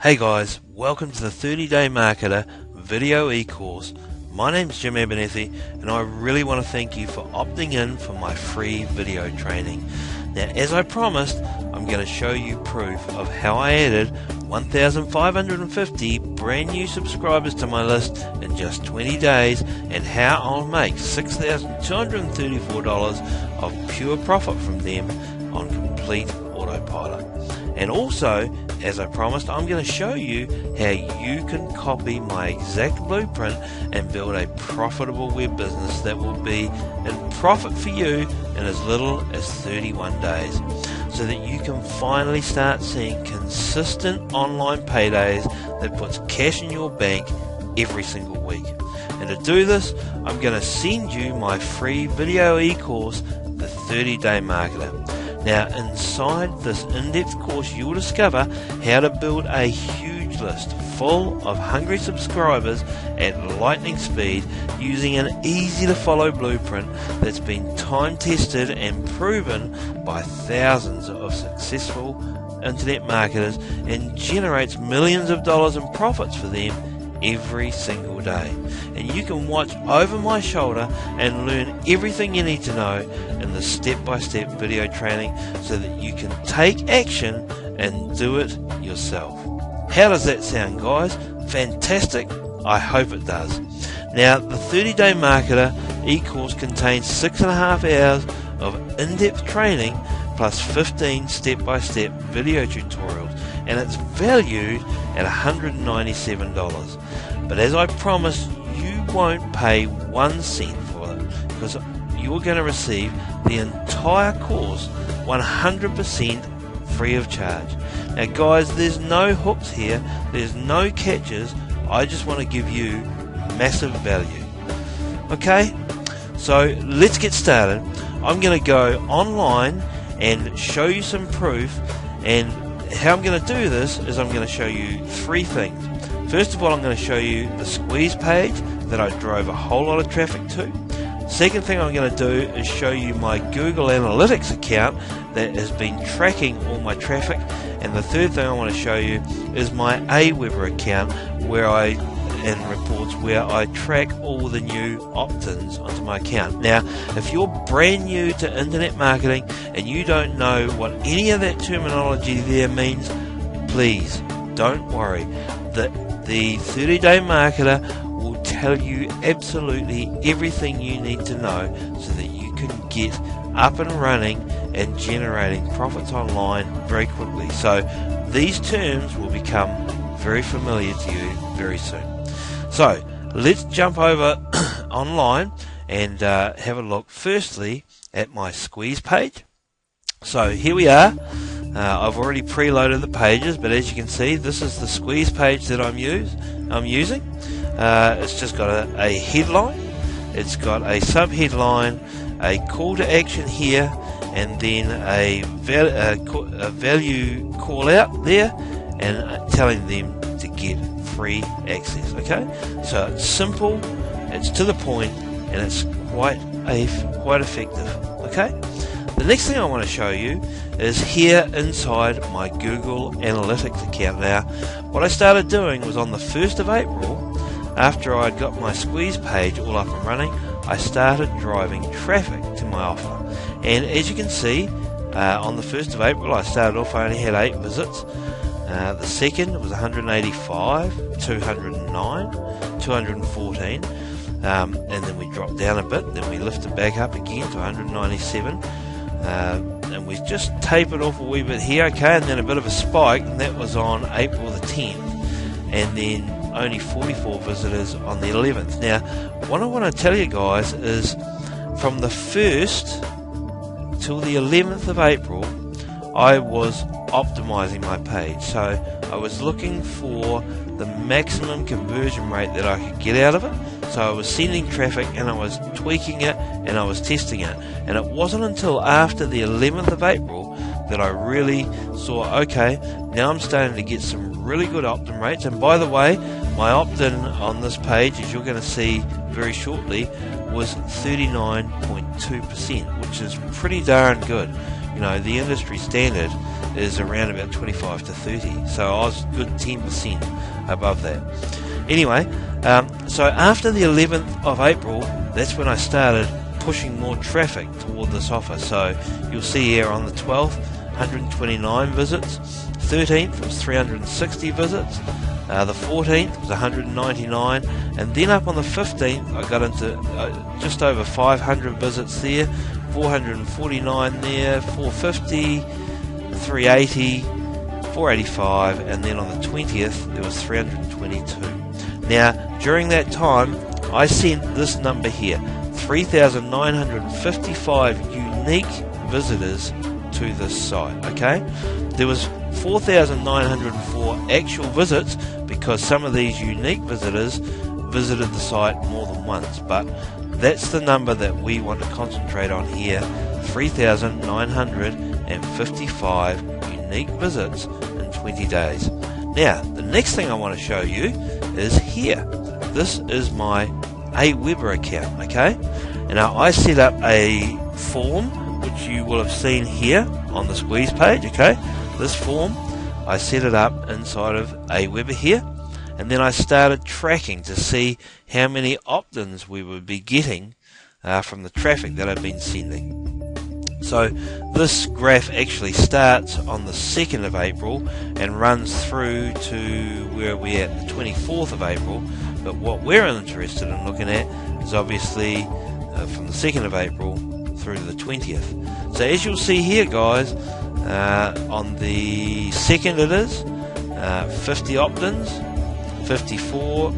Hey guys, welcome to the 30-Day Marketer video e-course. My name's Jim Abernethy and I really want to thank you for opting in for my free video training. Now, as I promised, I'm going to show you proof of how I added 1,550 brand new subscribers to my list in just 20 days and how I'll make $6,234 of pure profit from them on complete autopilot. And also, as I promised, I'm going to show you how you can copy my exact blueprint and build a profitable web business that will be in profit for you in as little as 31 days, so that you can finally start seeing consistent online paydays that puts cash in your bank every single week. And to do this, I'm going to send you my free video e-course, the 30-Day Marketer. Now, inside this in-depth course, you'll discover how to build a huge list full of hungry subscribers at lightning speed using an easy-to-follow blueprint that's been time-tested and proven by thousands of successful internet marketers and generates millions of dollars in profits for them every single day. And you can watch over my shoulder and learn everything you need to know in the step-by-step video training so that you can take action and do it yourself. How does that sound, guys? Fantastic? I hope it does. Now, the 30-Day Marketer e-course contains 6.5 hours of in-depth training plus 15 step-by-step video tutorials, and it's valued at $197. But as I promised, you won't pay 1 cent for it, because you're going to receive the entire course 100% free of charge. Now guys, there's no hooks here, there's no catches. I just want to give you massive value. Okay, so let's get started. I'm going to go online and show you some proof, and how I'm going to do this is I'm going to show you 3 things. First of all, I'm going to show you the squeeze page that I drove a whole lot of traffic to. Second thing I'm going to do is show you my Google Analytics account that has been tracking all my traffic. And the third thing I want to show you is my Aweber account and reports where I track all the new opt-ins onto my account. Now, if you're brand new to internet marketing and you don't know what any of that terminology there means, please don't worry. The 30-Day Marketer will tell you absolutely everything you need to know so that you can get up and running and generating profits online very quickly. So these terms will become very familiar to you very soon. So let's jump over online and have a look firstly at my squeeze page. So here we are. I've already preloaded the pages, but as you can see, this is the squeeze page that I'm using. It's just got a headline, it's got a sub-headline, a call to action here, and then a value call out there, and telling them to get free access. Okay, so it's simple, it's to the point, and it's quite effective. Okay. The next thing I want to show you is here inside my Google Analytics account. Now, what I started doing was on the 1st of April, after I'd got my squeeze page all up and running, I started driving traffic to my offer. And as you can see, on the 1st of April, I started off, I only had 8 visits. The 2nd was 185, 209, 214. And then we dropped down a bit, then we lifted back up again to 197. And we just tapered off a wee bit here, okay, and then a bit of a spike, and that was on April the 10th, and then only 44 visitors on the 11th. Now, what I want to tell you guys is from the 1st till the 11th of April, I was optimizing my page. So I was looking for the maximum conversion rate that I could get out of it. So I was sending traffic and I was tweaking it and I was testing it. And it wasn't until after the 11th of April that I really saw, okay, now I'm starting to get some really good opt-in rates. And by the way, my opt-in on this page, as you're going to see very shortly, was 39.2%, which is pretty darn good. You know, the industry standard is around about 25 to 30. So I was good 10% above that. Anyway, so after the 11th of April, that's when I started pushing more traffic toward this offer. So you'll see here on the 12th, 129 visits, 13th was 360 visits, the 14th was 199, and then up on the 15th I got into just over 500 visits there, 449 there, 450, 380, 485, and then on the 20th there was 322. Now during that time I sent this number here, 3,955 unique visitors to this site. Okay, there was 4,904 actual visits because some of these unique visitors visited the site more than once, but that's the number that we want to concentrate on here, 3,955 unique visits in 20 days. Now the next thing I want to show you is here. This is my Aweber account. Okay, and now I set up a form which you will have seen here on the squeeze page. Okay, this form I set it up inside of Aweber here, and then I started tracking to see how many opt-ins we would be getting from the traffic that I've been sending. So this graph actually starts on the 2nd of April and runs through to where we're at, the 24th of April. But what we're interested in looking at is obviously from the 2nd of April through to the 20th. So as you'll see here, guys, on the 2nd it is 50 opt-ins, 54,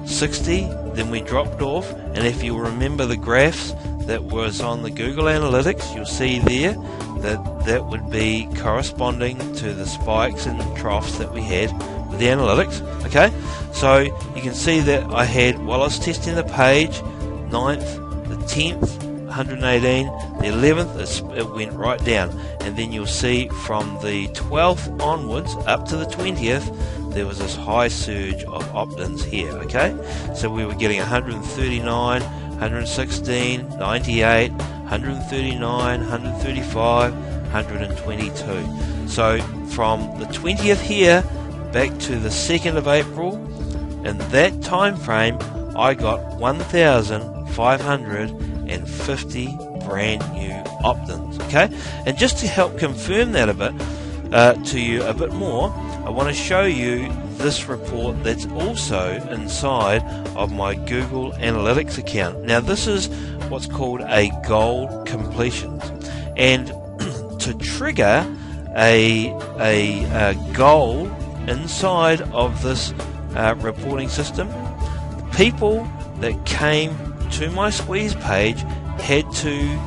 60, then we dropped off, and if you remember the graphs that was on the Google Analytics, you'll see there that that would be corresponding to the spikes and troughs that we had with the analytics. Okay, so you can see that I had, while I was testing the page, 9th, the 10th, 118, the 11th it went right down, and then you'll see from the 12th onwards up to the 20th there was this high surge of opt-ins here. Okay, so we were getting 139, 116, 98, 139, 135, 122. So from the 20th here back to the 2nd of April, in that time frame I got 1,550 brand new opt-ins. Okay, and just to help confirm that a bit to you a bit more, I want to show you this report that's also inside of my Google Analytics account. Now this is what's called a goal completions, and to trigger a goal inside of this reporting system, people that came to my squeeze page had to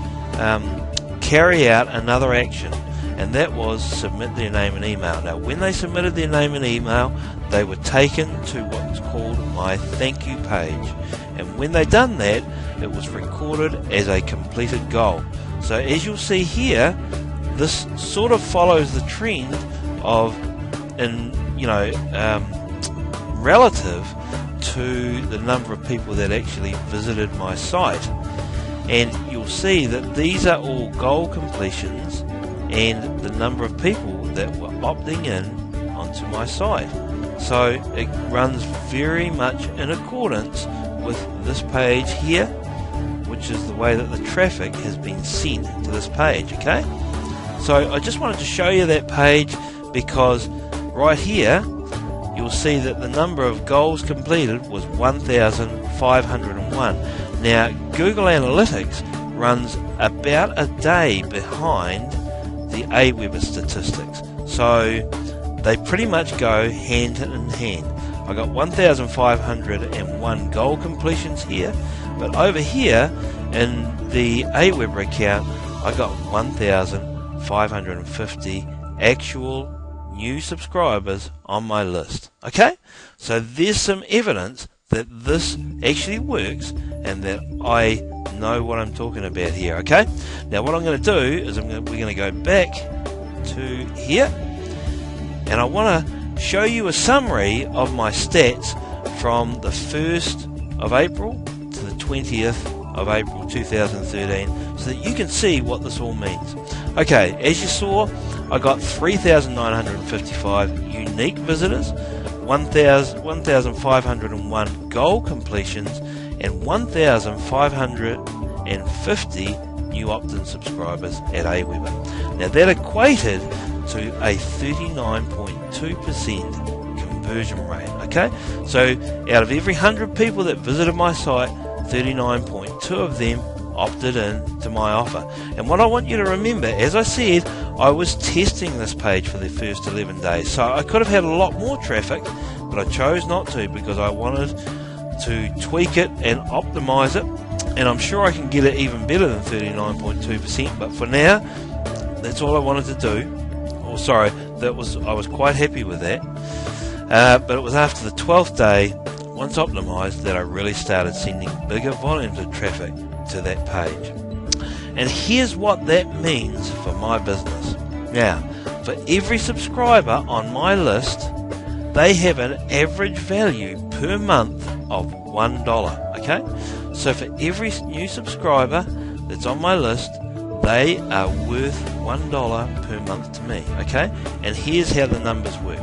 carry out another action, and that was submit their name and email. Now when they submitted their name and email, they were taken to what's called my thank you page, and when they done that, it was recorded as a completed goal. So as you'll see here, this sort of follows the trend of, relative to the number of people that actually visited my site, and you'll see that these are all goal completions and the number of people that were opting in onto my site. So it runs very much in accordance with this page here, which is the way that the traffic has been sent to this page. Okay, so I just wanted to show you that page because right here you'll see that the number of goals completed was 1,501. Now Google Analytics runs about a day behind the Aweber statistics, so they pretty much go hand in hand. I got 1,501 goal completions here, but over here in the Aweber account I got 1,550 actual new subscribers on my list. Okay, so there's some evidence that this actually works and that I know what I'm talking about here. Okay, now what I'm going to do is we're going to go back to here, and I want to show you a summary of my stats from the 1st of April to the 20th of April 2013 so that you can see what this all means. Okay, as you saw, I got 3,955 unique visitors, 1,501 goal completions, and 1,550 new Optins subscribers at Aweber. Now that equated to a 39.2% conversion rate. Okay, so out of every 100 people that visited my site, 39.2 of them opted in to my offer. And what I want you to remember, as I said, I was testing this page for the first 11 days, so I could have had a lot more traffic, but I chose not to because I wanted to tweak it and optimize it, and I'm sure I can get it even better than 39.2%, but for now that's all I wanted to do. I was quite happy with that, but it was after the 12th day, once optimized, that I really started sending bigger volumes of traffic to that page. And here's what that means for my business. Now, for every subscriber on my list, they have an average value per month of $1. Okay, so for every new subscriber that's on my list, they are worth $1 per month to me. Okay, and here's how the numbers work.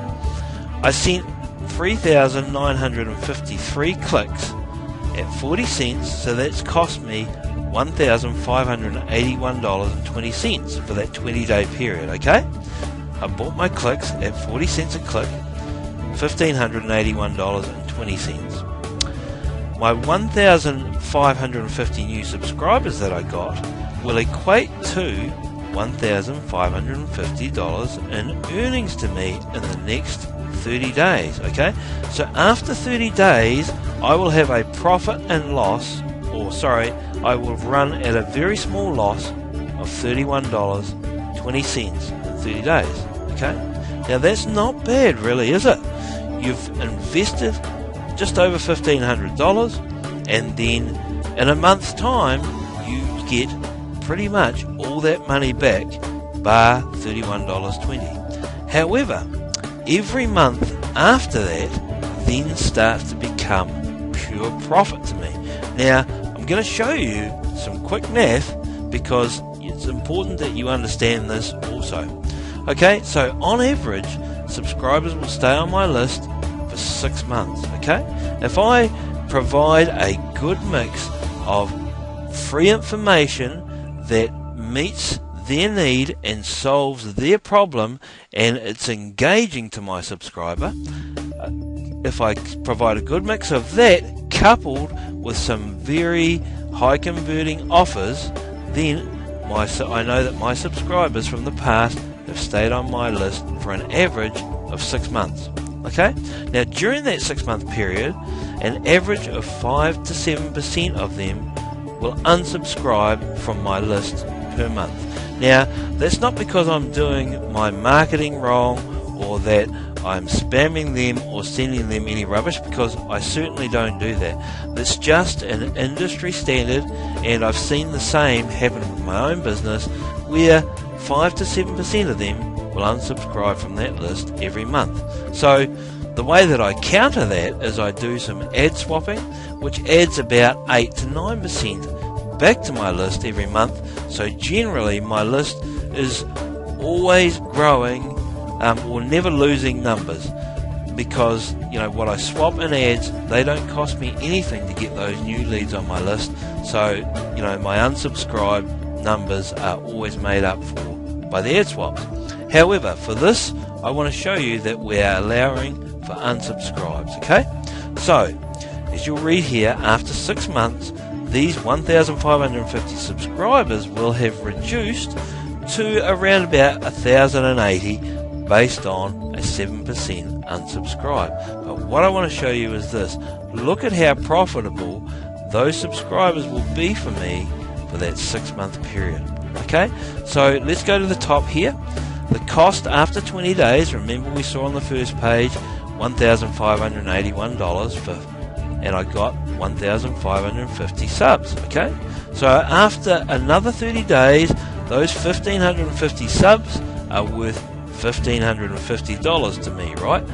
I sent 3,953 clicks at 40 cents, so that's cost me $1,581.20 for that 20-day period. Okay, I bought my clicks at 40 cents a click, $1,581.20. My 1,550 new subscribers that I got will equate to $1,550 in earnings to me in the next 30 days. Okay, so after 30 days I will have a profit and loss, I will run at a very small loss of $31.20 in 30 days. Okay, now that's not bad really, is it? You've invested just over $1,500, and then in a month's time you get pretty much all that money back, bar $31.20. However, every month after that then starts to become pure profit to me. Now, I'm going to show you some quick math because it's important that you understand this also. Okay, so on average, subscribers will stay on my list for 6 months. Okay, if I provide a good mix of free information that meets their need and solves their problem, and it's engaging to my subscriber, if I provide a good mix of that coupled with some very high converting offers, then I know that my subscribers from the past have stayed on my list for an average of 6 months. Okay, now during that 6 month period, an average of 5 to 7% of them will unsubscribe from my list per month. Now, that's not because I'm doing my marketing wrong or that I'm spamming them or sending them any rubbish, because I certainly don't do that. That's just an industry standard, and I've seen the same happen with my own business, where 5 to 7% of them will unsubscribe from that list every month. So the way that I counter that is I do some ad swapping, which adds about 8 to 9% back to my list every month. So generally my list is always growing or never losing numbers, because what I swap in ads, they don't cost me anything to get those new leads on my list. So my unsubscribed numbers are always made up for by the ad swaps. However, for this I want to show you that we are allowing for unsubscribes. Okay, so as you'll read here, after 6 months these 1,550 subscribers will have reduced to around about 1,080 based on a 7% unsubscribe. But what I want to show you is this. Look at how profitable those subscribers will be for me for that 6 month period. Okay, so let's go to the top here. The cost after 20 days, remember we saw on the first page $1,581 and I got 1,550 subs. Okay, so after another 30 days, those 1,550 subs are worth $1,550 to me, right?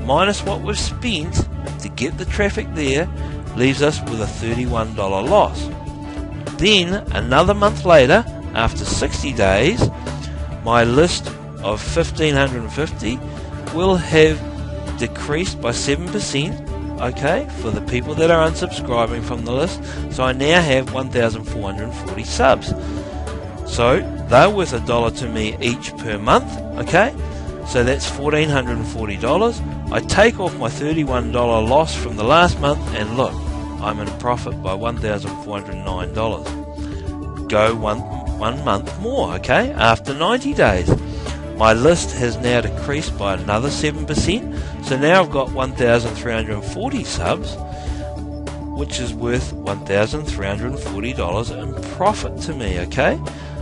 Minus what we've spent to get the traffic there leaves us with a $31 loss. Then another month later, after 60 days, my list of 1,550 will have decreased by 7%, okay, for the people that are unsubscribing from the list. So I now have 1,440 subs. So they're worth $1 to me each per month, okay? So that's $1,440. I take off my $31 loss from the last month, and look, I'm in profit by $1,409. Go one month more, okay? After 90 days, my list has now decreased by another 7%. So now I've got 1,340 subs, which is worth $1,340 in profit to me, okay?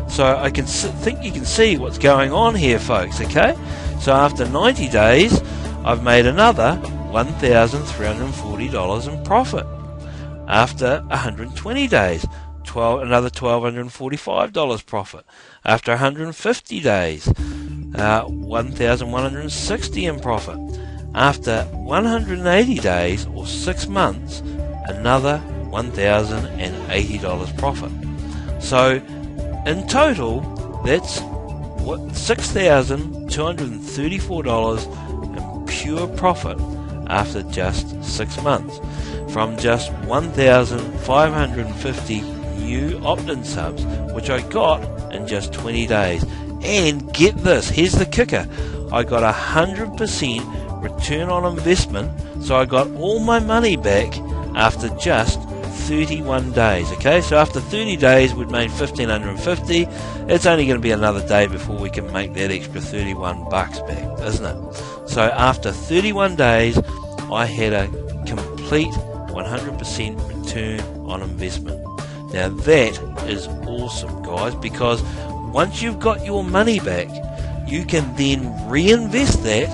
So I can think you can see what's going on here, folks, okay? So after 90 days, I've made another $1,340 in profit. After 120 days, another $1,245 profit. After 150 days, 1,160 in profit. After 180 days or 6 months, another $1,080 profit. So in total, that's $6,234 in pure profit after just 6 months, from just 1,550 new Optin subs, which I got in just 20 days. And get this, here's the kicker, I got 100% return on investment, so I got all my money back after just 31 days. Okay, so after 30 days we'd made 1,550. It's only going to be another day before we can make that extra 31 bucks back, isn't it? So after 31 days I had a complete 100% return on investment. Now that is awesome, guys, because once you've got your money back, you can then reinvest that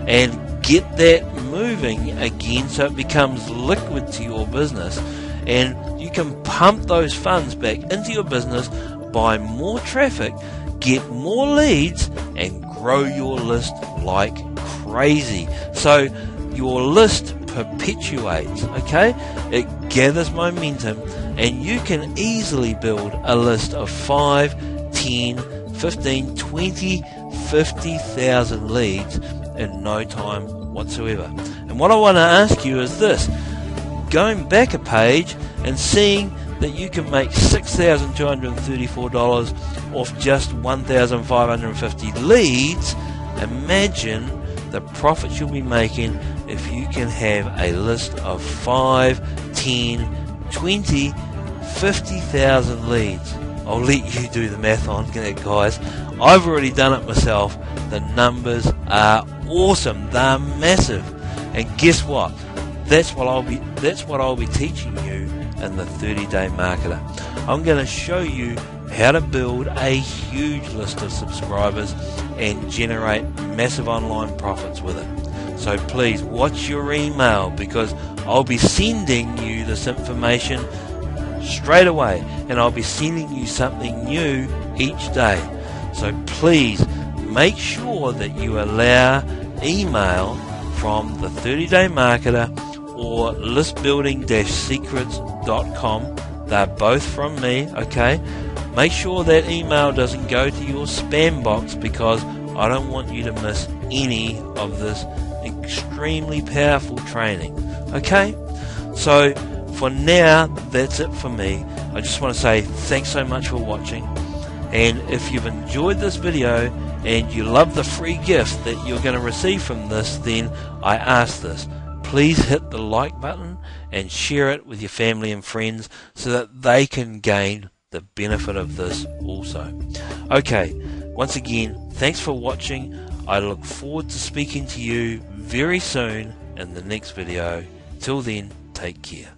and get that moving again, so it becomes liquid to your business, and you can pump those funds back into your business, buy more traffic, get more leads, and grow your list like crazy. So your list perpetuates, okay? It gathers momentum, and you can easily build a list of 5, 10, 15, 20, 50,000 leads in no time whatsoever. And what I want to ask you is this: going back a page and seeing that you can make $6,234 off just 1,550 leads, imagine the profits you'll be making if you can have a list of 5, 10, 20, 50,000 leads. I'll let you do the math on that, guys. I've already done it myself. The numbers are awesome. They're massive. And guess what? That's what I'll be teaching you in the 30-day marketer. I'm going to show you how to build a huge list of subscribers and generate massive online profits with it. So please watch your email, because I'll be sending you this information straight away, and I'll be sending you something new each day. So please make sure that you allow email from the 30-day marketer or listbuilding-secrets.com. They're both from me, okay? Make sure that email doesn't go to your spam box, because I don't want you to miss any of this extremely powerful training, okay? So for now, that's it for me. I just want to say thanks so much for watching, and if you've enjoyed this video and you love the free gift that you're going to receive from this, then I ask this: please hit the like button and share it with your family and friends so that they can gain the benefit of this also. Okay, once again, thanks for watching. I look forward to speaking to you very soon in the next video. Till then, take care.